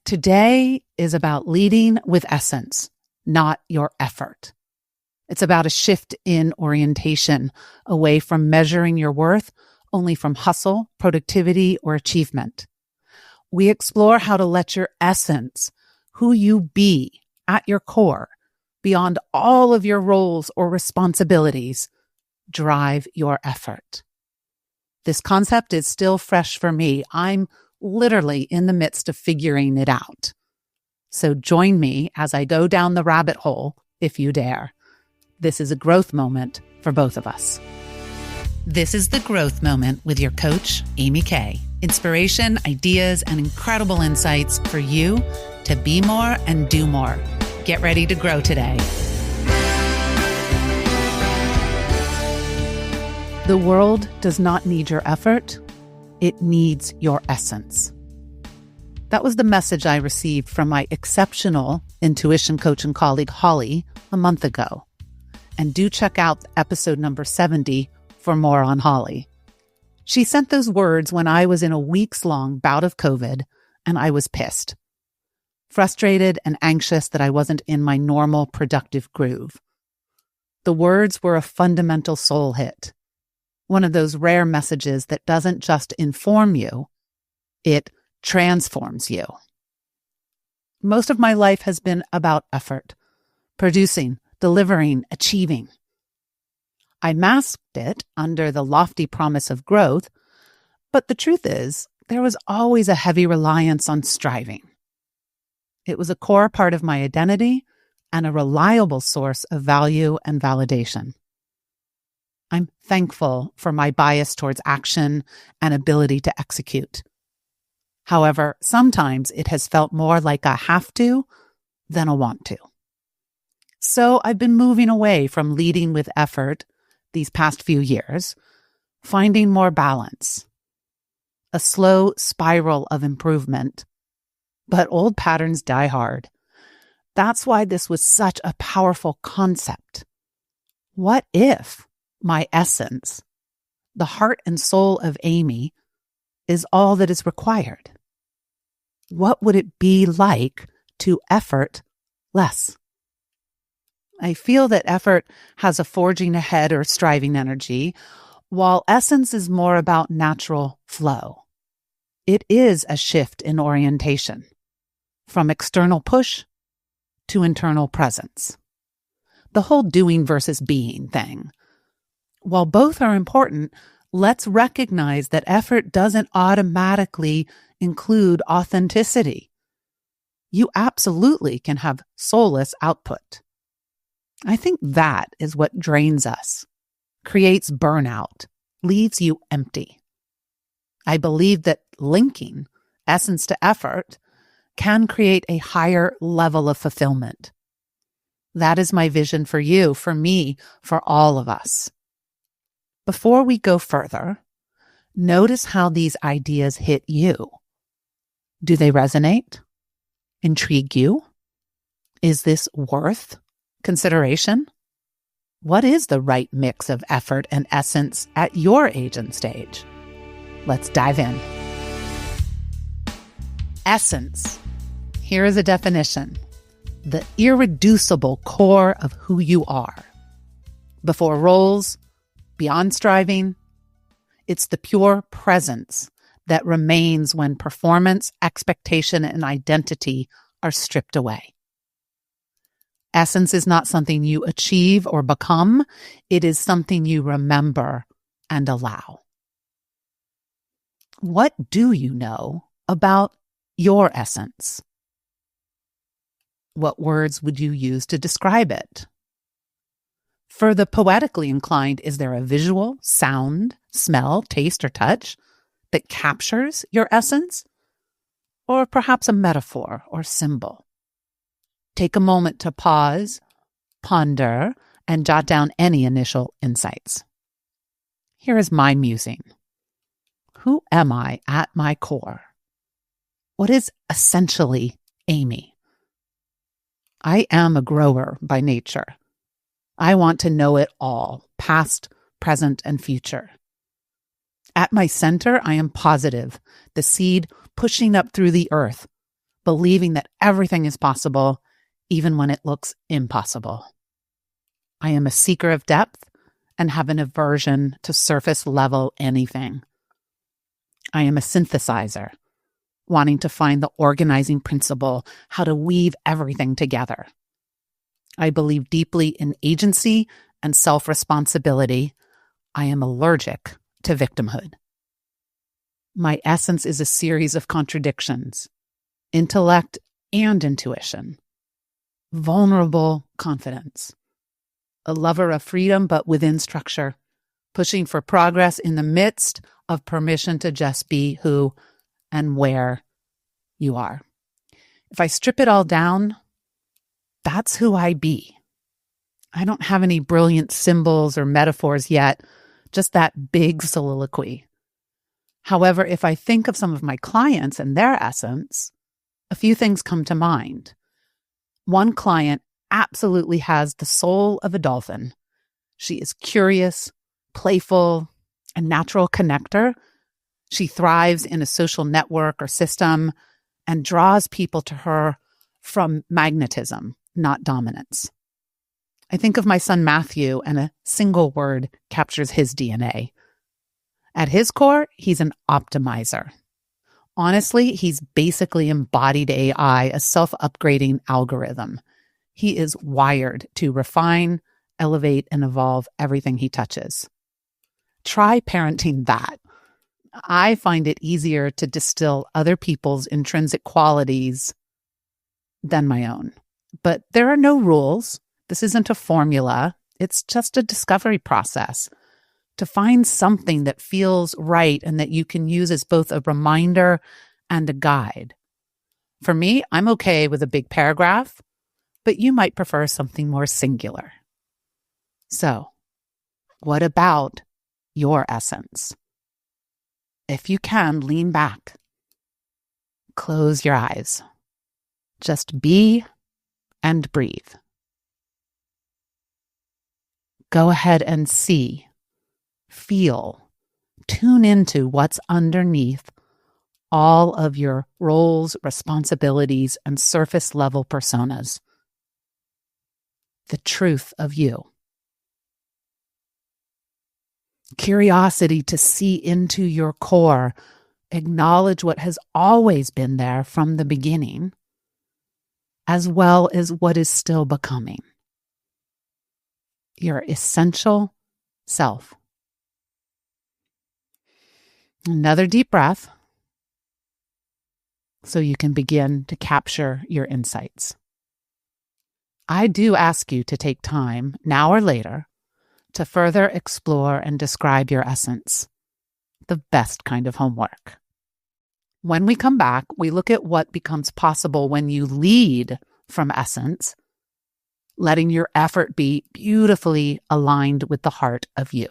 Today is about leading with essence, not your effort. It's about a shift in orientation away from measuring your worth only from hustle, productivity, or achievement. We explore how to let your essence, who you be at your core, beyond all of your roles or responsibilities, drive your effort. This concept is still fresh for me. I'm literally in the midst of figuring it out. So join me as I go down the rabbit hole, if you dare. This is a growth moment for both of us. This is The Growth Moment with your coach, Amy Kay. Inspiration, ideas, and incredible insights for you to be more and do more. Get ready to grow today. The world does not need your effort. It needs your essence. That was the message I received from my exceptional intuition coach and colleague, Holly, a month ago. And do check out episode number 70 for more on Holly. She sent those words when I was in a weeks-long bout of COVID, and I was pissed. Frustrated and anxious that I wasn't in my normal productive groove. The words were a fundamental soul hit. One of those rare messages that doesn't just inform you, it transforms you. Most of my life has been about effort, producing, delivering, achieving. I masked it under the lofty promise of growth, but the truth is, there was always a heavy reliance on striving. It was a core part of my identity and a reliable source of value and validation. I'm thankful for my bias towards action and ability to execute. However, sometimes it has felt more like a have to than a want to. So I've been moving away from leading with effort these past few years, finding more balance, a slow spiral of improvement. But old patterns die hard. That's why this was such a powerful concept. What if my essence, the heart and soul of Amy, is all that is required? What would it be like to effort less? I feel that effort has a forging ahead or striving energy, while essence is more about natural flow. It is a shift in orientation, from external push to internal presence. The whole doing versus being thing. While both are important, let's recognize that effort doesn't automatically include authenticity. You absolutely can have soulless output. I think that is what drains us, creates burnout, leaves you empty. I believe that linking essence to effort can create a higher level of fulfillment. That is my vision for you, for me, for all of us. Before we go further, notice how these ideas hit you. Do they resonate? Intrigue you? Is this worth consideration? What is the right mix of effort and essence at your age and stage? Let's dive in. Essence. Here is a definition. The irreducible core of who you are. Before roles, beyond striving, it's the pure presence that remains when performance, expectation, and identity are stripped away. Essence is not something you achieve or become. It is something you remember and allow. What do you know about your essence? What words would you use to describe it? For the poetically inclined, is there a visual, sound, smell, taste, or touch that captures your essence? Or perhaps a metaphor or symbol? Take a moment to pause, ponder, and jot down any initial insights. Here is my musing. Who am I at my core? What is essentially Amy? I am a grower by nature. I want to know it all, past, present, and future. At my center, I am positive, the seed pushing up through the earth, believing that everything is possible, even when it looks impossible. I am a seeker of depth and have an aversion to surface level anything. I am a synthesizer, wanting to find the organizing principle, how to weave everything together. I believe deeply in agency and self-responsibility. I am allergic to victimhood. My essence is a series of contradictions, intellect and intuition, vulnerable confidence, a lover of freedom but within structure, pushing for progress in the midst of permission to just be who and where you are. If I strip it all down, that's who I be. I don't have any brilliant symbols or metaphors yet, just that big soliloquy. However, if I think of some of my clients and their essence, a few things come to mind. One client absolutely has the soul of a dolphin. She is curious, playful, a natural connector. She thrives in a social network or system and draws people to her from magnetism, not dominance. I think of my son Matthew, and a single word captures his DNA. At his core, he's an optimizer. Honestly, he's basically embodied AI, a self-upgrading algorithm. He is wired to refine, elevate, and evolve everything he touches. Try parenting that. I find it easier to distill other people's intrinsic qualities than my own. But there are no rules. This isn't a formula. It's just a discovery process to find something that feels right and that you can use as both a reminder and a guide. For me, I'm okay with a big paragraph, but you might prefer something more singular. So, what about your essence? If you can, lean back. Close your eyes. Just be and breathe. Go ahead and see, feel, tune into what's underneath all of your roles, responsibilities, and surface level personas. The truth of you. Curiosity to see into your core, acknowledge what has always been there from the beginning, as well as what is still becoming. Your essential self. Another deep breath so you can begin to capture your insights. I do ask you to take time, now or later, to further explore and describe your essence, the best kind of homework. When we come back, we look at what becomes possible when you lead from essence, letting your effort be beautifully aligned with the heart of you.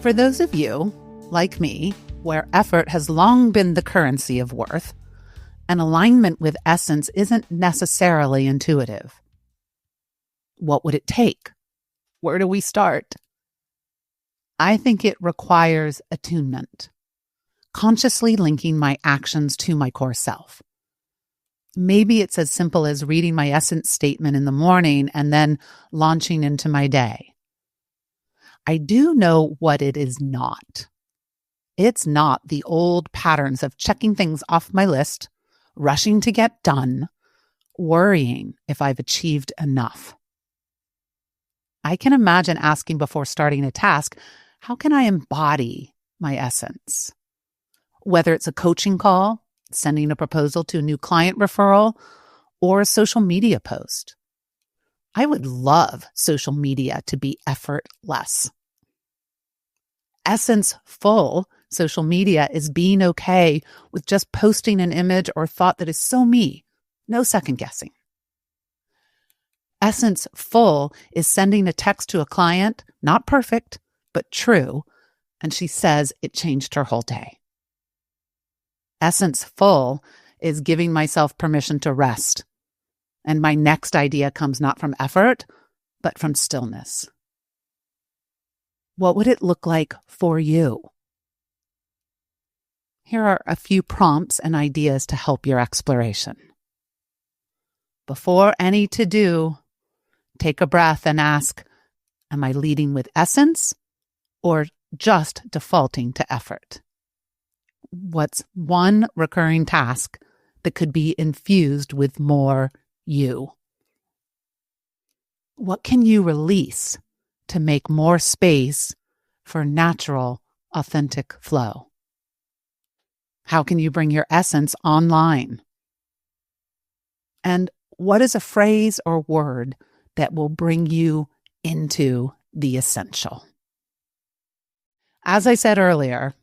For those of you, like me, where effort has long been the currency of worth, and alignment with essence isn't necessarily intuitive. What would it take? Where do we start? I think it requires attunement, consciously linking my actions to my core self. Maybe it's as simple as reading my essence statement in the morning and then launching into my day. I do know what it is not. It's not the old patterns of checking things off my list, rushing to get done, worrying if I've achieved enough. I can imagine asking before starting a task, how can I embody my essence? Whether it's a coaching call, sending a proposal to a new client referral, or a social media post. I would love social media to be effortless. Essence-full social media is being okay with just posting an image or thought that is so me, no second guessing. Essence-full is sending a text to a client, not perfect, but true, and she says it changed her whole day. Essence-full is giving myself permission to rest, and my next idea comes not from effort, but from stillness. What would it look like for you? Here are a few prompts and ideas to help your exploration. Before any to-do, take a breath and ask, am I leading with essence or just defaulting to effort? What's one recurring task that could be infused with more you? What can you release to make more space for natural, authentic flow? How can you bring your essence online? And what is a phrase or word that will bring you into the essential? As I said earlier,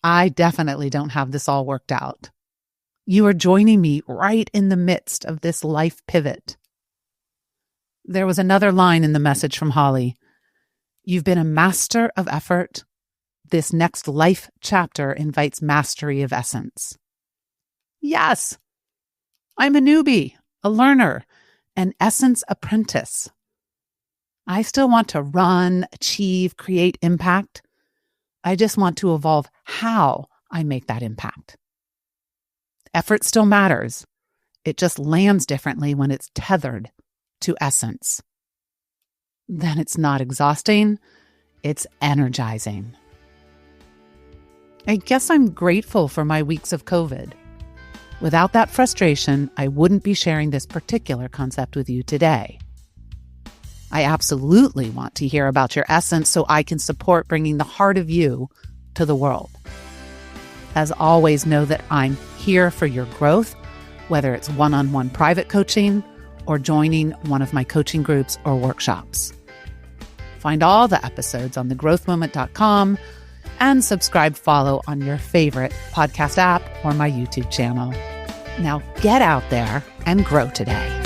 I definitely don't have this all worked out. You are joining me right in the midst of this life pivot. There was another line in the message from Holly. You've been a master of effort. This next life chapter invites mastery of essence. Yes, I'm a newbie, a learner, an essence apprentice. I still want to run, achieve, create impact. I just want to evolve how I make that impact. Effort still matters. It just lands differently when it's tethered to essence. Then it's not exhausting, it's energizing. I guess I'm grateful for my weeks of COVID. Without that frustration, I wouldn't be sharing this particular concept with you today. I absolutely want to hear about your essence so I can support bringing the heart of you to the world. As always, know that I'm here for your growth, whether it's one-on-one private coaching or joining one of my coaching groups or workshops. Find all the episodes on thegrowthmoment.com and follow on your favorite podcast app or my YouTube channel. Now get out there and grow today.